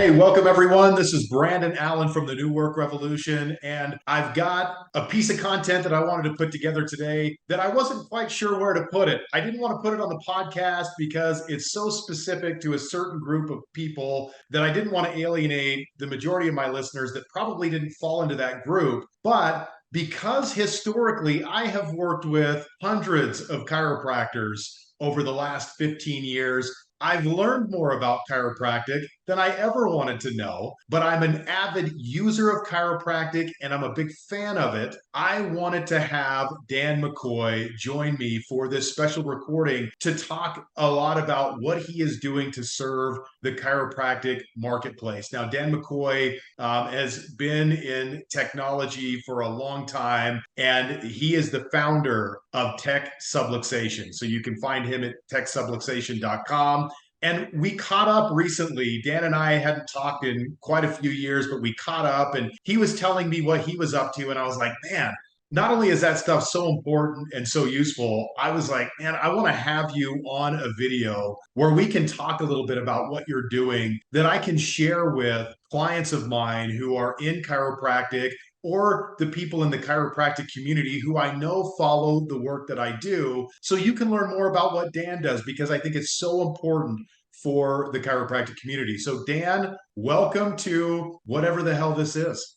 Hey, welcome everyone. This is Brandon Allen from the New Work Revolution, and I've got a piece of content that I wanted to put together today that I wasn't quite sure where to put it. I didn't want to put it on the podcast because it's so specific to a certain group of people that I didn't want to alienate the majority of my listeners that probably didn't fall into that group. But because historically I have worked with hundreds of chiropractors over the last 15 years, I've learned more about chiropractic than I ever wanted to know, but I'm an avid user of chiropractic and I'm a big fan of it. I wanted to have Dan McCoy join me for this special recording to talk a lot about what he is doing to serve the chiropractic marketplace. Now, Dan McCoy has been in technology for a long time, and he is the founder of Techsubluxation. So you can find him at techsubluxation.com. And we caught up recently. Dan and I hadn't talked in quite a few years, but we caught up and he was telling me what he was up to. And I was like, man, not only is that stuff so important and so useful, I was like, man, I want to have you on a video where we can talk a little bit about what you're doing that I can share with clients of mine who are in chiropractic or the people in the chiropractic community who I know follow the work that I do. So you can learn more about what Dan does because I think it's so important for the chiropractic community. So, Dan, welcome to whatever the hell this is.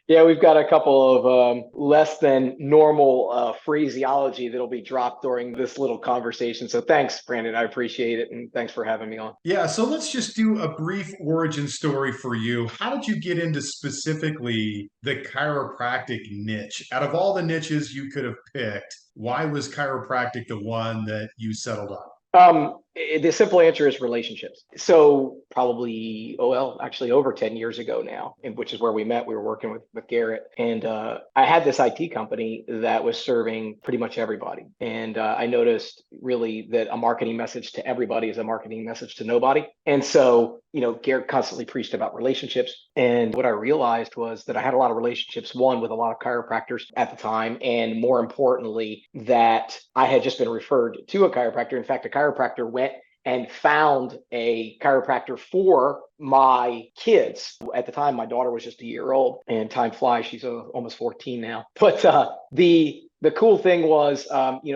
Yeah, we've got a couple of less than normal phraseology that'll be dropped during this little conversation. So thanks, Brandon. I appreciate it. And thanks for having me on. Yeah, so let's just do a brief origin story for you. How did you get into specifically the chiropractic niche? Out of all the niches you could have picked, why was chiropractic the one that you settled on? The simple answer is relationships. So probably, actually over 10 years ago now, which is where we met. We were working with Garrett, and I had this IT company that was serving pretty much everybody. And I noticed really that a marketing message to everybody is a marketing message to nobody. And so, Garrett constantly preached about relationships. And what I realized was that I had a lot of relationships, one, with a lot of chiropractors at the time. And more importantly, that I had just been referred to a chiropractor. In fact, a chiropractor went and found a chiropractor for my kids. At the time, my daughter was just a year old, and time flies. She's almost 14 now. But the cool thing was,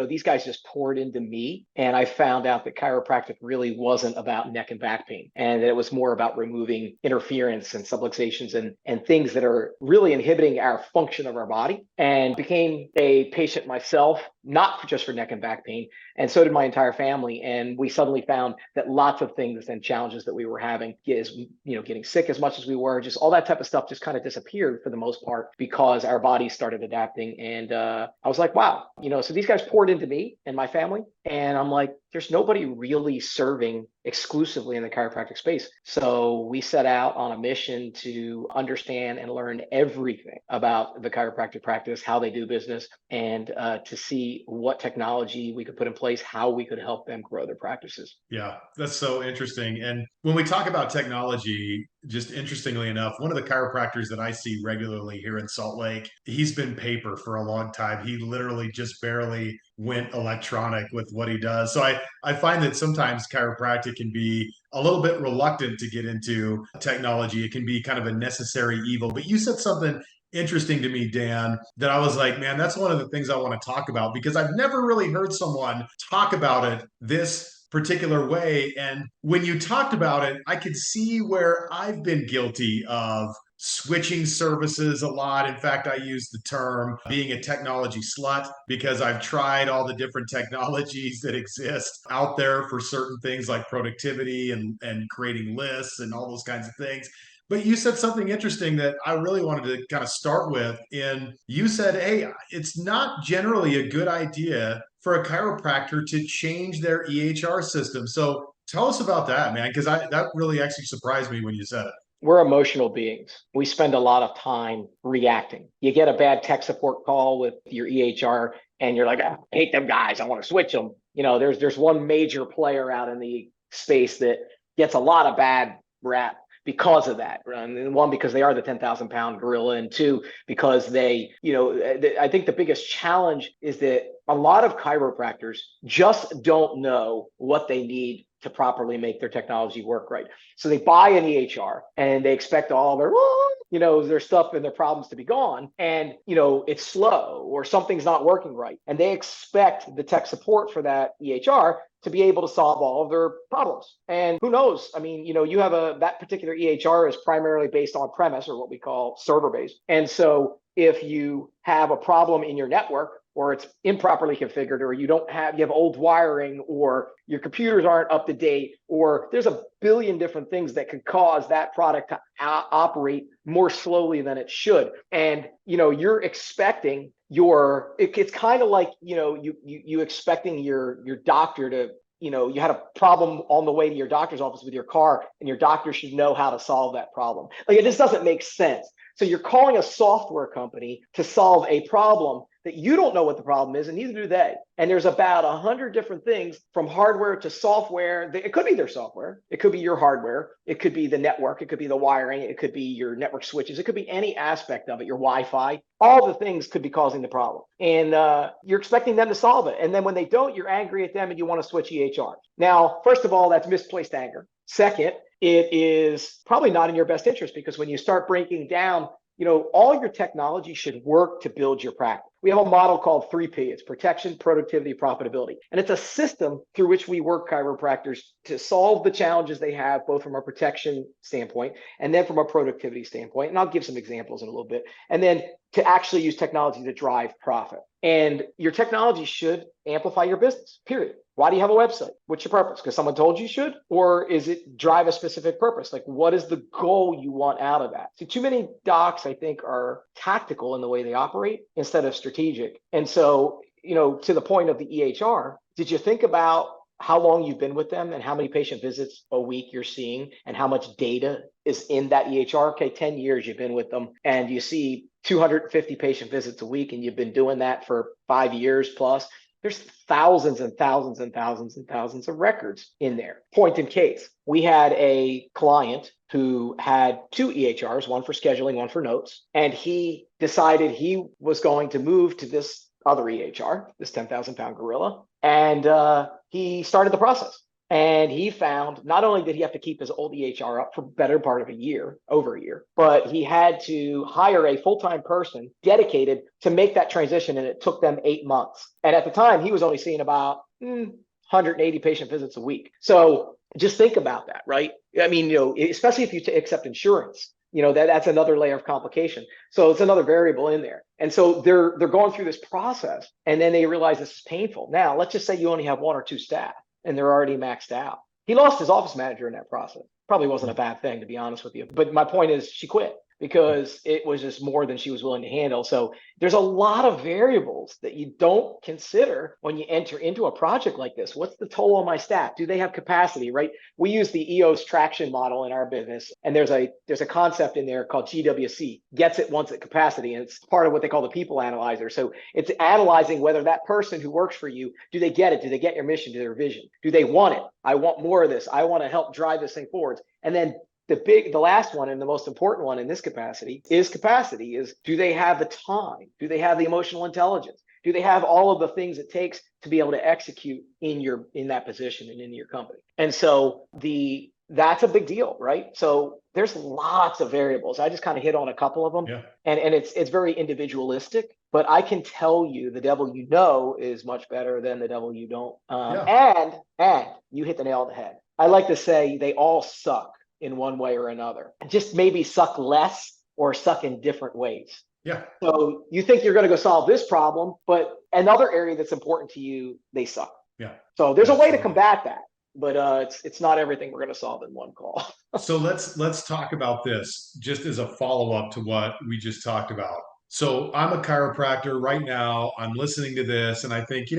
these guys just poured into me, and I found out that chiropractic really wasn't about neck and back pain, and that it was more about removing interference and subluxations and things that are really inhibiting our function of our body. And became a patient myself, not just for neck and back pain, and so did my entire family. And we suddenly found that lots of things and challenges that we were having is, getting sick as much as we were, just all that type of stuff just kind of disappeared for the most part because our bodies started adapting. And I was like, wow, so these guys poured into me and my family. And I'm like, there's nobody really serving exclusively in the chiropractic space. So we set out on a mission to understand and learn everything about the chiropractic practice, how they do business, and to see what technology we could put in place, how we could help them grow their practices. Yeah, that's so interesting. And when we talk about technology, just interestingly enough, one of the chiropractors that I see regularly here in Salt Lake, he's been paper for a long time. He literally just barely went electronic with what he does. So I find that sometimes chiropractic can be a little bit reluctant to get into technology. It can be kind of a necessary evil. But you said something interesting to me, Dan, that I was like, man, that's one of the things I want to talk about because I've never really heard someone talk about it this particular way. And when you talked about it, I could see where I've been guilty of switching services a lot. In fact, I use the term being a technology slut because I've tried all the different technologies that exist out there for certain things like productivity and creating lists and all those kinds of things. But you said something interesting that I really wanted to kind of start with. And you said, hey, it's not generally a good idea for a chiropractor to change their EHR system. So tell us about that, man, because that really actually surprised me when you said it. We're emotional beings. We spend a lot of time reacting. You get a bad tech support call with your EHR and you're like, I hate them guys. I want to switch them. There's one major player out in the space that gets a lot of bad rap because of that. And one, because they are the 10,000-pound gorilla, and two, because they, I think the biggest challenge is that a lot of chiropractors just don't know what they need to properly make their technology work right. So they buy an EHR and they expect all their stuff and their problems to be gone. And, it's slow or something's not working right. And they expect the tech support for that EHR to be able to solve all of their problems. And who knows? I mean, you have that particular EHR is primarily based on premise, or what we call server based. And so if you have a problem in your network, or it's improperly configured, or you have old wiring, or your computers aren't up to date, or there's a billion different things that could cause that product to operate more slowly than it should. And, you're expecting it's kind of like, you expecting your doctor to, you had a problem on the way to your doctor's office with your car, and your doctor should know how to solve that problem. Like, it just doesn't make sense. So you're calling a software company to solve a problem that you don't know what the problem is, and neither do they. And there's about 100 different things, from hardware to software. It could be their software. It could be your hardware. It could be the network. It could be the wiring. It could be your network switches. It could be any aspect of it, your Wi-Fi. All the things could be causing the problem. And you're expecting them to solve it. And then when they don't, you're angry at them and you want to switch EHR. Now, first of all, that's misplaced anger. Second, it is probably not in your best interest, because when you start breaking down, all your technology should work to build your practice. We have a model called 3P. It's protection, productivity, profitability. And it's a system through which we work chiropractors to solve the challenges they have, both from a protection standpoint and then from a productivity standpoint. And I'll give some examples in a little bit. And then to actually use technology to drive profit. And your technology should amplify your business, period. Why do you have a website? What's your purpose? Because someone told you should? Or is it drive a specific purpose? Like, what is the goal you want out of that? See, too many docs, I think, are tactical in the way they operate instead of strategic. And so, to the point of the EHR, did you think about how long you've been with them and how many patient visits a week you're seeing and how much data is in that EHR? Okay, 10 years you've been with them and you see 250 patient visits a week, and you've been doing that for 5 years plus. There's thousands and thousands and thousands and thousands of records in there. Point in case, we had a client who had 2 EHRs, one for scheduling, one for notes, and he decided he was going to move to this other EHR, this 10,000-pound gorilla, and he started the process. And he found not only did he have to keep his old EHR up for better part of a year, over a year, but he had to hire a full-time person dedicated to make that transition. And it took them 8 months. And at the time, he was only seeing about 180 patient visits a week. So just think about that, right? I mean, especially if you accept insurance, that's another layer of complication. So it's another variable in there. And so they're going through this process, and then they realize this is painful. Now, let's just say you only have 1 or 2 staff, and they're already maxed out. He lost his office manager in that process. Probably wasn't a bad thing, to be honest with you. But my point is, she quit because it was just more than she was willing to handle. So there's a lot of variables that you don't consider when you enter into a project like this. What's the toll on my staff? Do they have capacity, right? We use the EOS traction model in our business, and there's a concept in there called GWC, gets it, wants it, capacity, and it's part of what they call the people analyzer. So it's analyzing whether that person who works for you, do they get it? Do they get your mission, do their vision? Do they want it? I want more of this. I want to help drive this thing forwards. And then the last one, and the most important one in this capacity is do they have the time? Do they have the emotional intelligence? Do they have all of the things it takes to be able to execute in that position and in your company? And so that's a big deal, right? So there's lots of variables. I just kind of hit on a couple of them. Yeah. And it's very individualistic, but I can tell you the devil you know is much better than the devil you don't. And you hit the nail on the head. I like to say they all suck in one way or another. Just maybe suck less or suck in different ways. Yeah. So you think you're going to go solve this problem, but another area that's important to you, they suck. Yeah. So there's a way to combat that, but it's not everything we're going to solve in one call. So let's talk about this just as a follow-up to what we just talked about. So I'm a chiropractor right now. I'm listening to this and I think,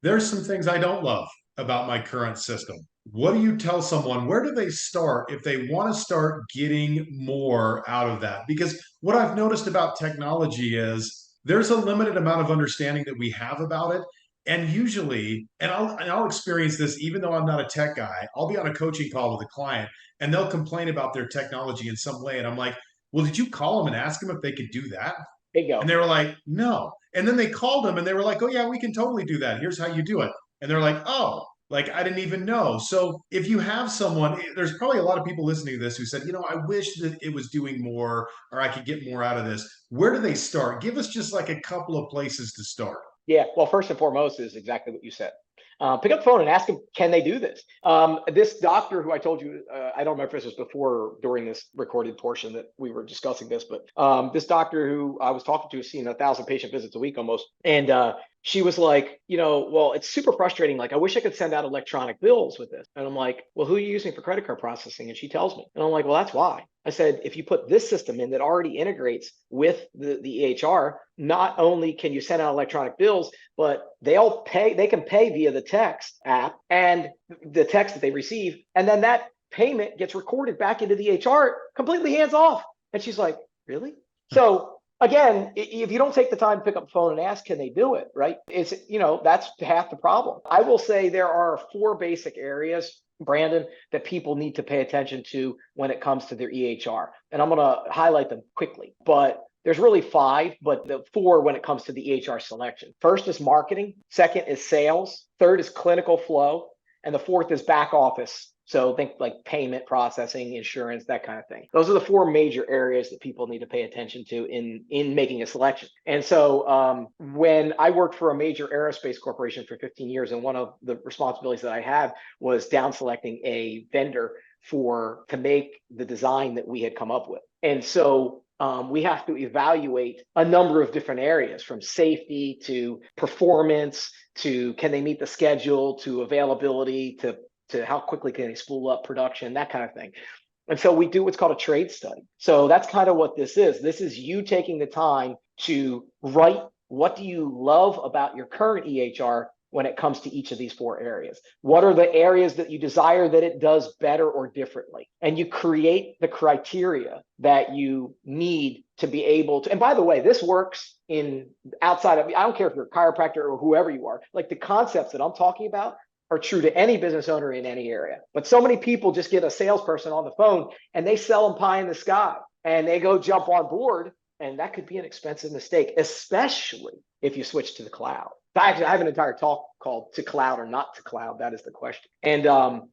there's some things I don't love about my current system. What do you tell someone? Where do they start if they want to start getting more out of that? Because what I've noticed about technology is there's a limited amount of understanding that we have about it. And usually, and I'll experience this even though I'm not a tech guy. I'll be on a coaching call with a client and they'll complain about their technology in some way. And I'm like, well, did you call them and ask them if they could do that? And Bingo. they were like, no. And then they called them and they were like, oh, yeah, we can totally do that. Here's how you do it. And they're like, oh, like I didn't even know. So if you have someone, there's probably a lot of people listening to this who said, I wish that it was doing more or I could get more out of this. Where do they start? Give us just like a couple of places to start. Yeah, well, first and foremost is exactly what you said. Pick up the phone and ask them, can they do this? This doctor who I told you, I don't remember if this was before or during this recorded portion that we were discussing this, but this doctor who I was talking to has seen 1,000 patient visits a week almost. And she was like, well, it's super frustrating. Like, I wish I could send out electronic bills with this. And I'm like, well, who are you using for credit card processing? And she tells me. And I'm like, well, that's why. I said, if you put this system in that already integrates with the EHR, not only can you send out electronic bills, but they can pay via the text app and the text that they receive. And then that payment gets recorded back into the EHR completely hands off. And she's like, really? So again, if you don't take the time to pick up the phone and ask, can they do it, right? It's, that's half the problem. I will say there are 4 basic areas, Brandon, that people need to pay attention to when it comes to their EHR. And I'm going to highlight them quickly, but there's really 5, but the 4 when it comes to the EHR selection. First is marketing. Second is sales. Third is clinical flow. And the 4th is back office. So think like payment processing, insurance, that kind of thing. Those are the 4 major areas that people need to pay attention to in making a selection. And so when I worked for a major aerospace corporation for 15 years, and one of the responsibilities that I had was down selecting a vendor to make the design that we had come up with. And so we have to evaluate a number of different areas, from safety to performance to can they meet the schedule to availability to how quickly can they spool up production, that kind of thing. And so we do what's called a trade study. So that's kind of what this is. This is you taking the time to write what do you love about your current EHR when it comes to each of these 4 areas. What are the areas that you desire that it does better or differently? And you create the criteria that you need to be able to, and by the way, this works outside of, I don't care if you're a chiropractor or whoever you are, like the concepts that I'm talking about are true to any business owner in any area. But so many people just get a salesperson on the phone and they sell them pie in the sky and they go jump on board. And that could be an expensive mistake, especially if you switch to the cloud. Actually, I have an entire talk called "To Cloud or Not to Cloud." That is the question. And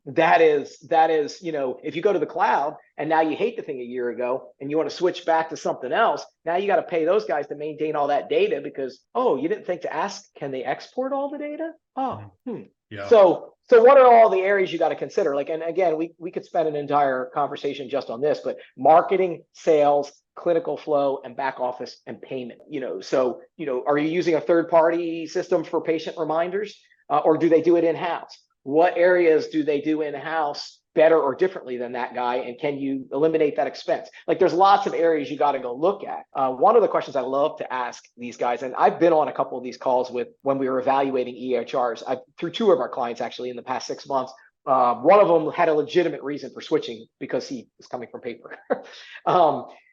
that is, if you go to the cloud and now you hate the thing a year ago and you want to switch back to something else, now you got to pay those guys to maintain all that data because, you didn't think to ask, can they export all the data? Yeah. So what are all the areas you got to consider? Like, and again, we could spend an entire conversation just on this, but marketing, sales, clinical flow, and back office and payment. Are you using a third-party system for patient reminders, or do they do it in-house? What areas do they do in-house better or differently than that guy? And can you eliminate that expense? Like, there's lots of areas you got to go look at. One of the questions I love to ask these guys, and I've been on a couple of these calls when we were evaluating EHRs, through 2 of our clients actually in the past 6 months. One of them had a legitimate reason for switching because he was coming from paper.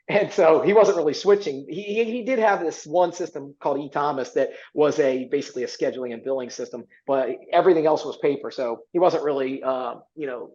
And so he wasn't really switching. He did have this one system called eThomas that was basically a scheduling and billing system, but everything else was paper. So he wasn't really,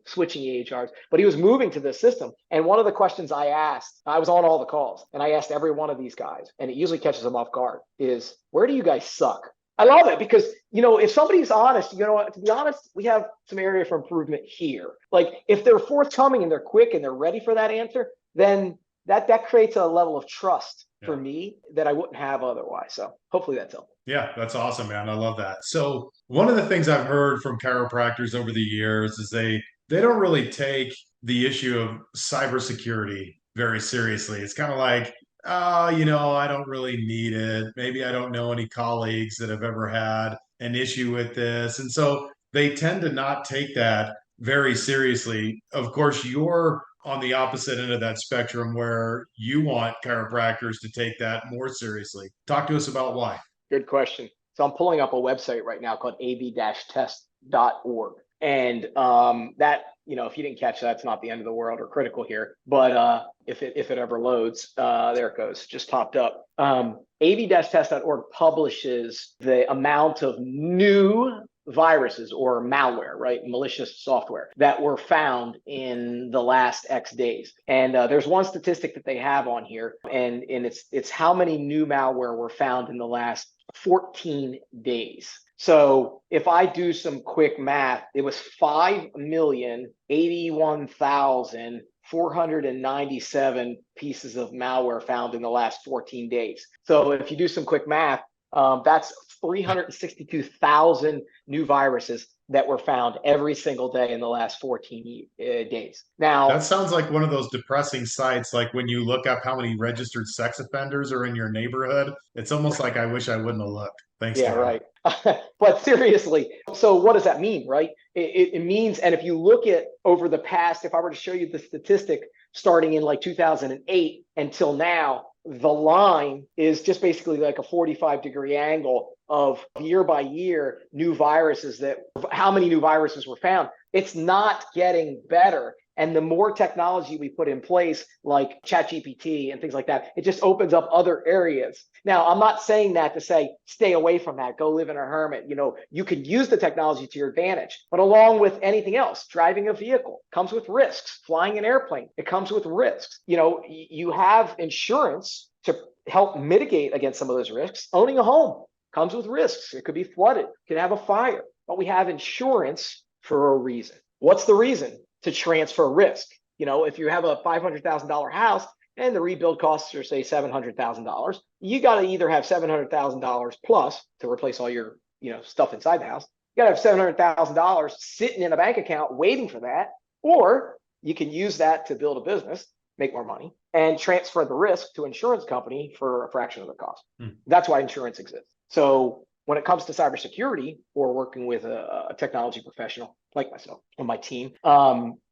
switching EHRs, but he was moving to this system. And one of the questions I was on all the calls and I asked every one of these guys, and it usually catches them off guard, is where do you guys suck? I love it because, if somebody's honest, to be honest, we have some area for improvement here. Like if they're forthcoming and they're quick and they're ready for that answer, then that creates a level of trust for me that I wouldn't have otherwise. So hopefully that's helpful. Yeah, that's awesome, man. I love that. So one of the things I've heard from chiropractors over the years is they don't really take the issue of cybersecurity very seriously. It's kind of like, I don't really need it. Maybe I don't know any colleagues that have ever had an issue with this. And so they tend to not take that very seriously. Of course, you're on the opposite end of that spectrum where you want chiropractors to take that more seriously. Talk to us about why. Good question. So I'm pulling up a website right now called ab-test.org. And that if you didn't catch that, it's not the end of the world or critical here. But if it ever loads, there it goes, just popped up. av-test.org publishes the amount of new viruses or malware, right? Malicious software that were found in the last X days. And there's one statistic that they have on here, and it's how many new malware were found in the last 14 days. So if I do some quick math, it was 5,081,497 pieces of malware found in the last 14 days. So if you do some quick math, that's 362,000 new viruses that were found every single day in the last 14 days. Now, that sounds like one of those depressing sites, like when you look up how many registered sex offenders are in your neighborhood. It's almost like I wish I wouldn't have looked. Thanks, yeah, Dan. right. But seriously, so what does that mean, right? It means, and if you look at over the past, if I were to show you the statistic starting in like 2008 until now, the line is just basically like a 45-degree angle of year by year new viruses, how many new viruses were found. It's not getting better. And the more technology we put in place, like ChatGPT and things like that, it just opens up other areas. Now, I'm not saying that to say, stay away from that, go live in a hermit. You can use the technology to your advantage, but along with anything else, driving a vehicle comes with risks. Flying an airplane, it comes with risks. You have insurance to help mitigate against some of those risks. Owning a home comes with risks. It could be flooded, it could have a fire, but we have insurance for a reason. What's the reason? To transfer risk. If you have a $500,000 house and the rebuild costs are, say, $700,000, you got to either have $700,000 plus to replace all your stuff inside the house. You got to have $700,000 sitting in a bank account waiting for that, or you can use that to build a business, make more money, and transfer the risk to an insurance company for a fraction of the cost. That's why insurance exists. So when it comes to cybersecurity or working with a technology professional like myself on my team,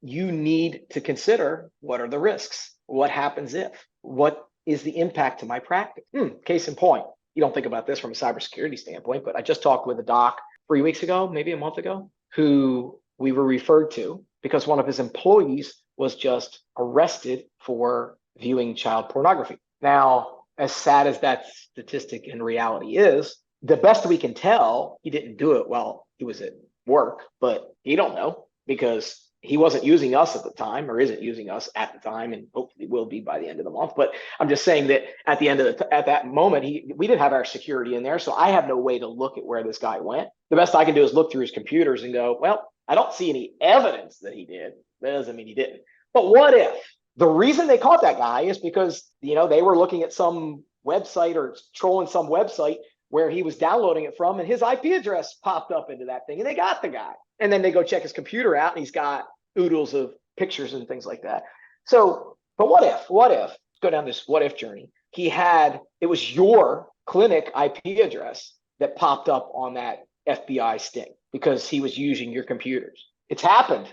you need to consider, what are the risks? What happens if? What is the impact to my practice? Case in point, you don't think about this from a cybersecurity standpoint, but I just talked with a doc 3 weeks ago, maybe a month ago, who we were referred to because one of his employees was just arrested for viewing child pornography. Now, as sad as that statistic in reality is, the best we can tell, he didn't do it while he was at work, but you don't know because he wasn't using us at the time, or isn't using us at the time, and hopefully will be by the end of the month. But I'm just saying that at the end of at that moment, we didn't have our security in there, so I have no way to look at where this guy went. The best I can do is look through his computers and go, well, I don't see any evidence that he did. That doesn't mean he didn't. But what if the reason they caught that guy is because they were looking at some website or trolling some website where he was downloading it from, and his IP address popped up into that thing, and they got the guy. And then they go check his computer out, and he's got oodles of pictures and things like that. So, but what if, let's go down this what if journey. It was your clinic IP address that popped up on that FBI sting because he was using your computers. It's happened.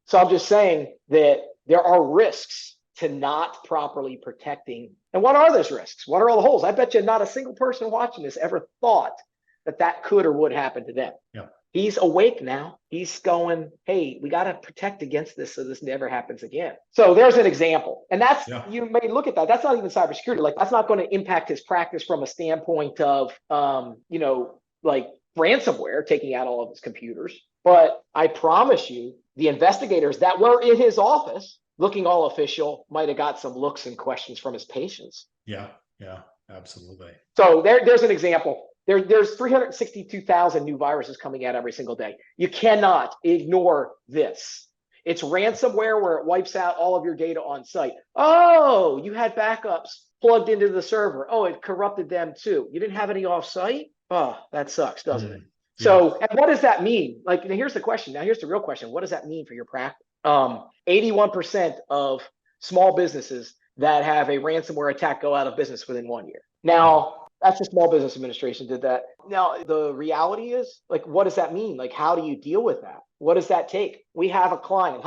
So I'm just saying that there are risks to not properly protecting. And what are those risks? What are all the holes? I bet you not a single person watching this ever thought that could or would happen to them. Yeah. He's awake now. He's going, hey, we got to protect against this so this never happens again. So there's an example. And you may look at that. That's not even cybersecurity. Like, that's not going to impact his practice from a standpoint of, like ransomware taking out all of his computers. But I promise you, the investigators that were in his office looking all official might have got some looks and questions from his patients. Yeah, absolutely. So there's an example. There's 362,000 new viruses coming out every single day. You cannot ignore this. It's ransomware where it wipes out all of your data on site. Oh, you had backups plugged into the server. Oh, it corrupted them too. You didn't have any off site? Oh, that sucks, doesn't it? Yeah. So, and what does that mean? Like, here's the question. Now, here's the real question. What does that mean for your practice? 81% of small businesses that have a ransomware attack go out of business within 1 year. Now, that's the Small Business Administration did that. Now, the reality is, like, what does that mean? Like, how do you deal with that? What does that take? We have a client,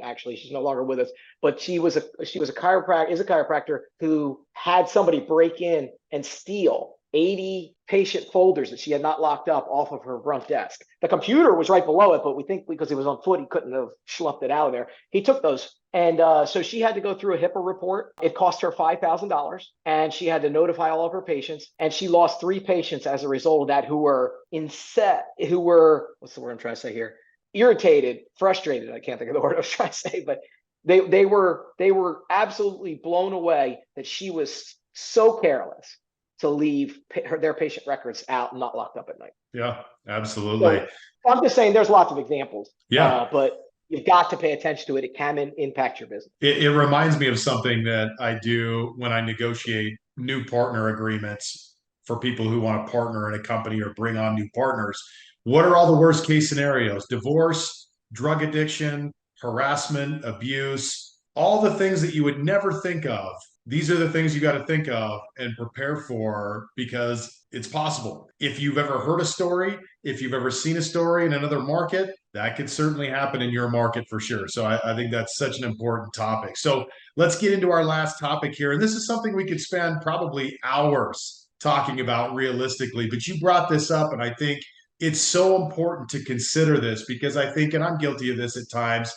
actually, she's no longer with us, but she is a chiropractor who had somebody break in and steal 80 patient folders that she had not locked up off of her front desk. The computer was right below it, but we think because he was on foot, he couldn't have schlepped it out of there. He took those. And so she had to go through a HIPAA report. It cost her $5,000, and she had to notify all of her patients. And she lost 3 patients as a result of that who were what's the word I'm trying to say here? Irritated, frustrated. I can't think of the word I was trying to say, but they were absolutely blown away that she was so careless to leave their patient records out and not locked up at night. Yeah, absolutely. So I'm just saying there's lots of examples, Yeah. but you've got to pay attention to it. It can impact your business. It reminds me of something that I do when I negotiate new partner agreements for people who want to partner in a company or bring on new partners. What are all the worst case scenarios? Divorce, drug addiction, harassment, abuse, all the things that you would never think of. These are the things you got to think of and prepare for because it's possible. If you've ever heard a story, if you've ever seen a story in another market, that could certainly happen in your market for sure. So I think that's such an important topic. So let's get into our last topic here. And this is something we could spend probably hours talking about realistically, but you brought this up, and I think it's so important to consider this because I think, and I'm guilty of this at times,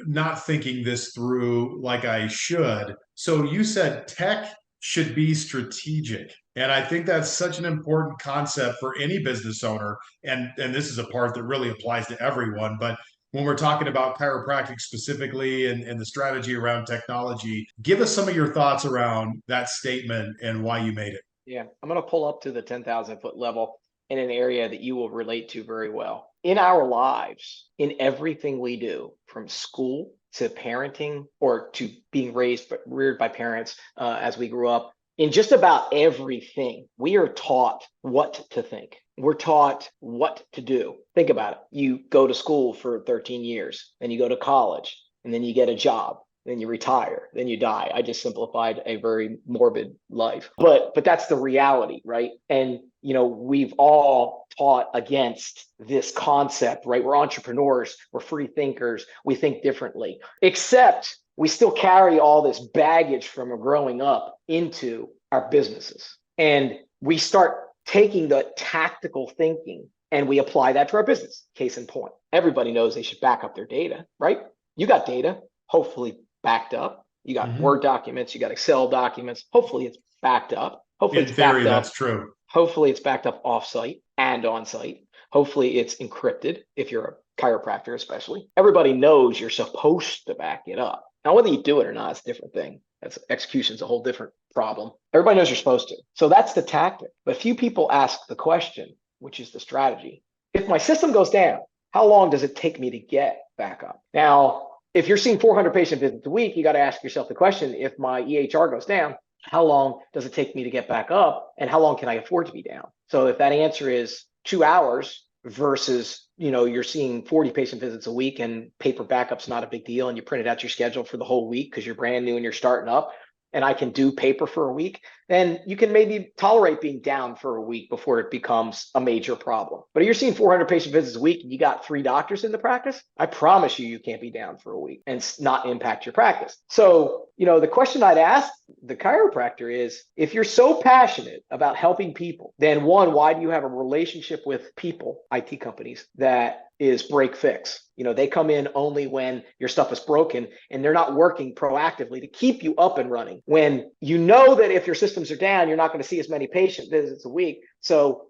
not thinking this through like I should. So you said tech should be strategic. And I think that's such an important concept for any business owner. And this is a part that really applies to everyone. But when we're talking about chiropractic specifically and the strategy around technology, give us some of your thoughts around that statement and why you made it. Yeah, I'm going to pull up to the 10,000 foot level in an area that you will relate to very well. In our lives, in everything we do, from school to parenting or to being reared by parents as we grew up, in just about everything, we are taught what to think. We're taught what to do. Think about it. You go to school for 13 years, then you go to college, and then you get a job. Then you retire, then you die. I just simplified a very morbid life, but that's the reality, right? And we've all taught against this concept, right? We're entrepreneurs, we're free thinkers, we think differently, except we still carry all this baggage from growing up into our businesses. And we start taking the tactical thinking and we apply that to our business. Case in point, everybody knows they should back up their data, right? You got data, hopefully backed up. You got Word documents, you got Excel documents. Hopefully it's backed up. Hopefully in theory, that's true. Hopefully it's backed up off-site and on-site. Hopefully it's encrypted if you're a chiropractor, especially. Everybody knows you're supposed to back it up. Now, whether you do it or not, it's a different thing. That's execution's a whole different problem. Everybody knows you're supposed to. So that's the tactic. But few people ask the question, which is the strategy. If my system goes down, how long does it take me to get back up? Now, if you're seeing 400 patient visits a week, you got to ask yourself the question, if my EHR goes down, how long does it take me to get back up? And how long can I afford to be down? So if that answer is 2 hours versus, you're seeing 40 patient visits a week and paper backup's not a big deal, and you printed out your schedule for the whole week because you're brand new and you're starting up, and I can do paper for a week, then you can maybe tolerate being down for a week before it becomes a major problem. But if you're seeing 400 patient visits a week and you got 3 doctors in the practice, I promise you can't be down for a week and not impact your practice. So, the question I'd ask the chiropractor is, if you're so passionate about helping people, then one, why do you have a relationship with people, IT companies, that is break fix? They come in only when your stuff is broken, and they're not working proactively to keep you up and running. When you know that if your systems are down, you're not going to see as many patient visits a week. So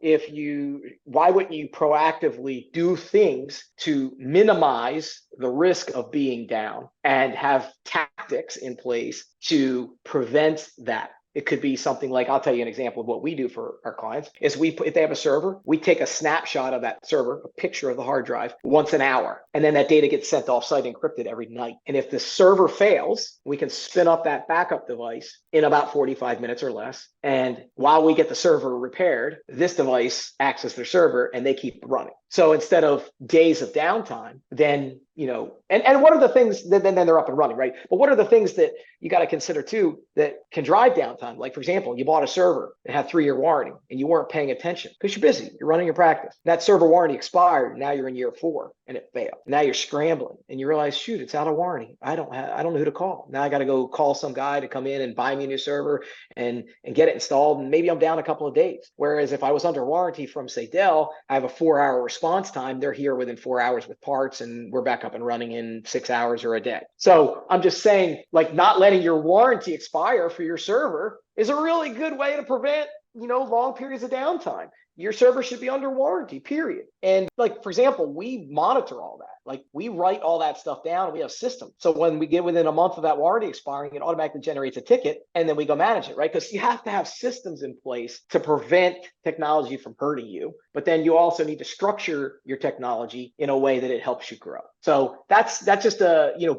why wouldn't you proactively do things to minimize the risk of being down and have tactics in place to prevent that? It could be something like, I'll tell you an example of what we do for our clients is if they have a server, we take a snapshot of that server, a picture of the hard drive once an hour. And then that data gets sent off-site encrypted every night. And if the server fails, we can spin up that backup device in about 45 minutes or less. And while we get the server repaired, this device acts as their server and they keep running. So instead of days of downtime, then, and what are the things that then they're up and running, right? But what are the things that you got to consider too that can drive downtime? Like, for example, you bought a server that had 3-year warranty and you weren't paying attention because you're busy, you're running your practice. That server warranty expired. Now you're in year 4 and it failed. Now you're scrambling and you realize, shoot, it's out of warranty. I don't know who to call. Now I got to go call some guy to come in and buy me a new server and get it installed. And maybe I'm down a couple of days. Whereas if I was under warranty from, say, Dell, I have a 4-hour response time. They're here within 4 hours with parts and we're back up and running in 6 hours or a day. So I'm just saying, like, not letting your warranty expire for your server is a really good way to prevent, long periods of downtime. Your server should be under warranty, period. And like, for example, we monitor all that. Like, we write all that stuff down and we have systems. So when we get within a month of that warranty expiring, it automatically generates a ticket and then we go manage it, right? Because you have to have systems in place to prevent technology from hurting you. But then you also need to structure your technology in a way that it helps you grow. So that's just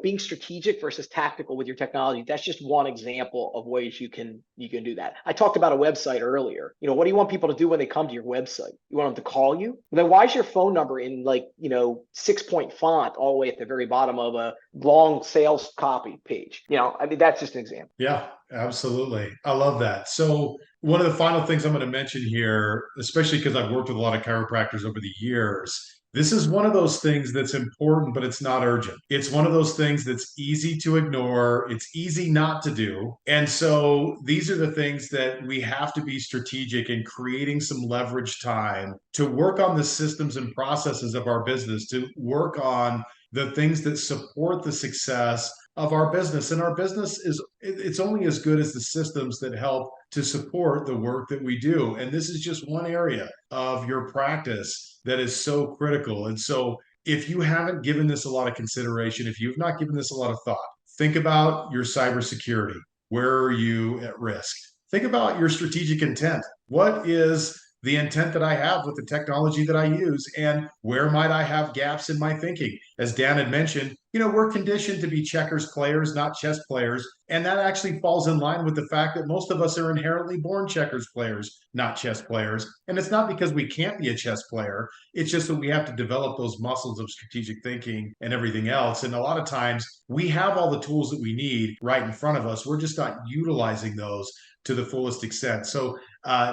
being strategic versus tactical with your technology. That's just one example of ways you can do that. I talked about a website earlier. What do you want people to do when they come to your website? You want them to call you? Then why is your phone number in 6-point font all the way at the very bottom of a long sales copy page? That's just an example. Yeah, absolutely. I love that. So one of the final things I'm going to mention here, especially because I've worked with a lot of chiropractors over the years, this is one of those things that's important, but it's not urgent. It's one of those things that's easy to ignore. It's easy not to do. And so these are the things that we have to be strategic in creating some leverage time to work on the systems and processes of our business, to work on the things that support the success of our business. And our business it's only as good as the systems that help to support the work that we do. And this is just one area of your practice that is so critical. And so if you haven't given this a lot of consideration, if you've not given this a lot of thought, think about your cybersecurity. Where are you at risk? Think about your strategic intent. What is the intent that I have with the technology that I use, and where might I have gaps in my thinking? As Dan had mentioned, we're conditioned to be checkers players, not chess players. And that actually falls in line with the fact that most of us are inherently born checkers players, not chess players. And it's not because we can't be a chess player. It's just that we have to develop those muscles of strategic thinking and everything else. And a lot of times we have all the tools that we need right in front of us. We're just not utilizing those to the fullest extent. So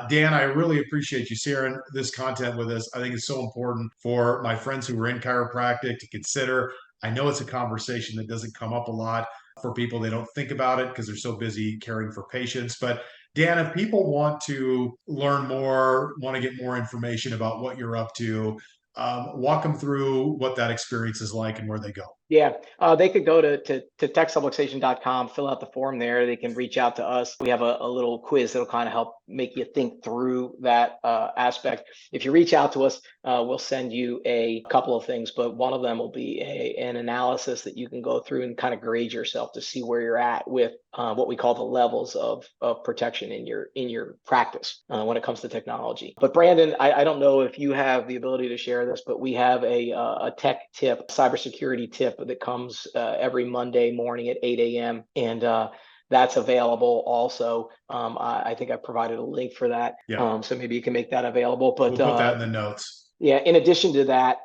Dan, I really appreciate you sharing this content with us. I think it's so important for my friends who are in chiropractic to consider. I know it's a conversation that doesn't come up a lot for people. They don't think about it because they're so busy caring for patients. But Dan, if people want to learn more, want to get more information about what you're up to, walk them through what that experience is like and where they go. Yeah, they could go to techsubluxation.com, fill out the form there. They can reach out to us. We have a little quiz that'll kind of help make you think through that aspect. If you reach out to us, we'll send you a couple of things, but one of them will be an analysis that you can go through and kind of grade yourself to see where you're at with what we call the levels of protection in your practice when it comes to technology. But Brandon, I don't know if you have the ability to share this, but we have a tech tip, cybersecurity tip that comes every Monday morning at 8 a.m. And that's available also. I think I provided a link for that. Yeah. So maybe you can make that available. But we'll put that in the notes. Yeah, in addition to that,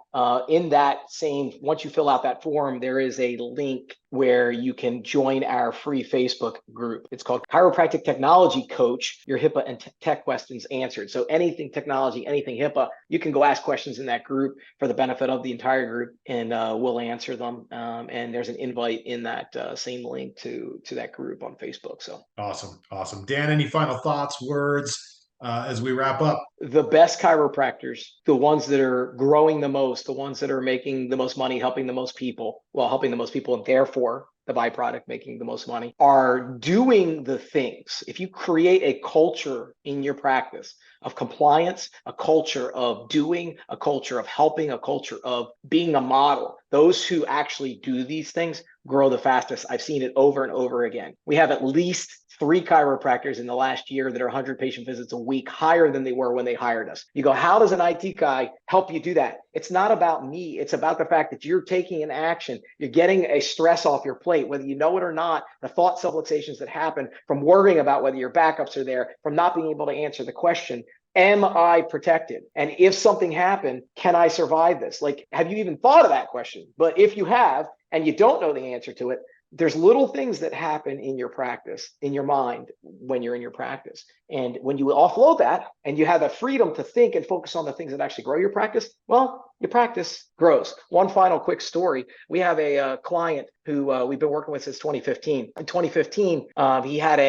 in that same, once you fill out that form, there is a link where you can join our free Facebook group. It's called Chiropractic Technology Coach, your HIPAA and tech questions answered. So anything technology, anything HIPAA, you can go ask questions in that group for the benefit of the entire group, and we'll answer them. And there's an invite in that same link to that group on Facebook. So Awesome. Dan, any final thoughts, words as we wrap up? The best chiropractors, the ones that are growing the most, the ones that are making the most money, helping the most people, and therefore the byproduct making the most money, are doing the things. If you create a culture in your practice of compliance, a culture of doing, a culture of helping, a culture of being a model, those who actually do these things grow the fastest. I've seen it over and over again. We have at least 3 chiropractors in the last year that are 100 patient visits a week, higher than they were when they hired us. You go, how does an IT guy help you do that? It's not about me. It's about the fact that you're taking an action. You're getting a stress off your plate, whether you know it or not. The thought subluxations that happen from worrying about whether your backups are there, from not being able to answer the question, Am I protected? And if something happened, can I survive this? Like, have you even thought of that question? But if you have, and you don't know the answer to it, there's little things that happen in your practice, in your mind, when you're in your practice. And when you offload that and you have the freedom to think and focus on the things that actually grow your practice, well, your practice grows. One final quick story. We have a client who we've been working with since 2015. In 2015, he had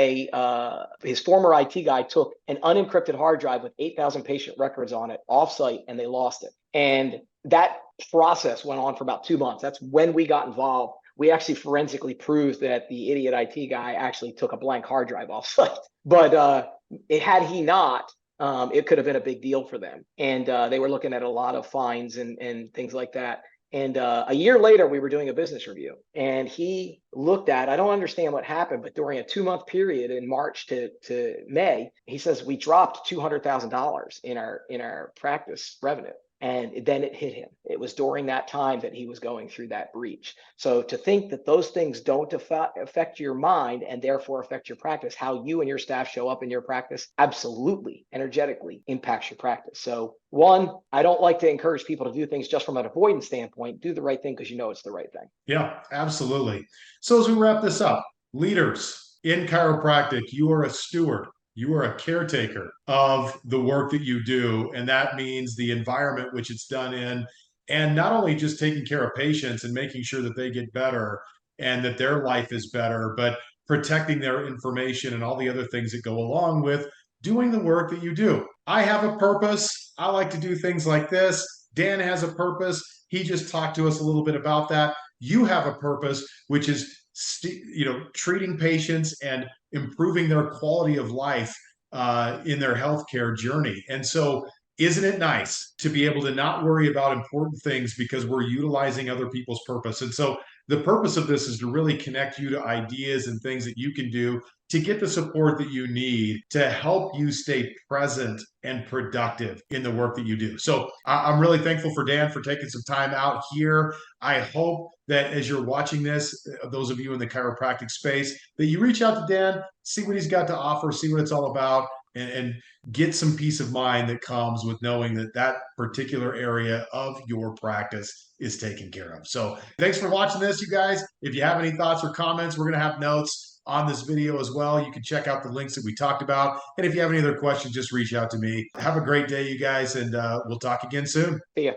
his former IT guy took an unencrypted hard drive with 8,000 patient records on it offsite, and they lost it. And that process went on for about 2 months. That's when we got involved. We actually forensically proved that the idiot IT guy actually took a blank hard drive offsite. But had he not, it could have been a big deal for them. And they were looking at a lot of fines and things like that. And a year later, we were doing a business review, and he looked at, I don't understand what happened, but during a 2-month period in March to May, he says, we dropped $200,000 in our practice revenue. And then it hit him. It was during that time that he was going through that breach. So to think that those things don't affect your mind and therefore affect your practice, how you and your staff show up in your practice absolutely energetically impacts your practice. So one, I don't like to encourage people to do things just from an avoidance standpoint. Do the right thing because you know it's the right thing. Yeah, absolutely. So as we wrap this up, leaders in chiropractic, you are a steward. You are a caretaker of the work that you do. And that means the environment which it's done in, and not only just taking care of patients and making sure that they get better and that their life is better, but protecting their information and all the other things that go along with doing the work that you do. I have a purpose. I like to do things like this. Dan has a purpose. He just talked to us a little bit about that. You have a purpose, which is treating patients and improving their quality of life in their healthcare journey. And so, isn't it nice to be able to not worry about important things because we're utilizing other people's purpose? And so, the purpose of this is to really connect you to ideas and things that you can do to get the support that you need to help you stay present and productive in the work that you do. So I'm really thankful for Dan for taking some time out here. I hope that as you're watching this, those of you in the chiropractic space, that you reach out to Dan, see what he's got to offer, see what it's all about, and get some peace of mind that comes with knowing that that particular area of your practice is taken care of. So thanks for watching this, you guys. If you have any thoughts or comments, we're going to have notes on this video as well. You can check out the links that we talked about. And if you have any other questions, just reach out to me. Have a great day, you guys, and we'll talk again soon. See ya.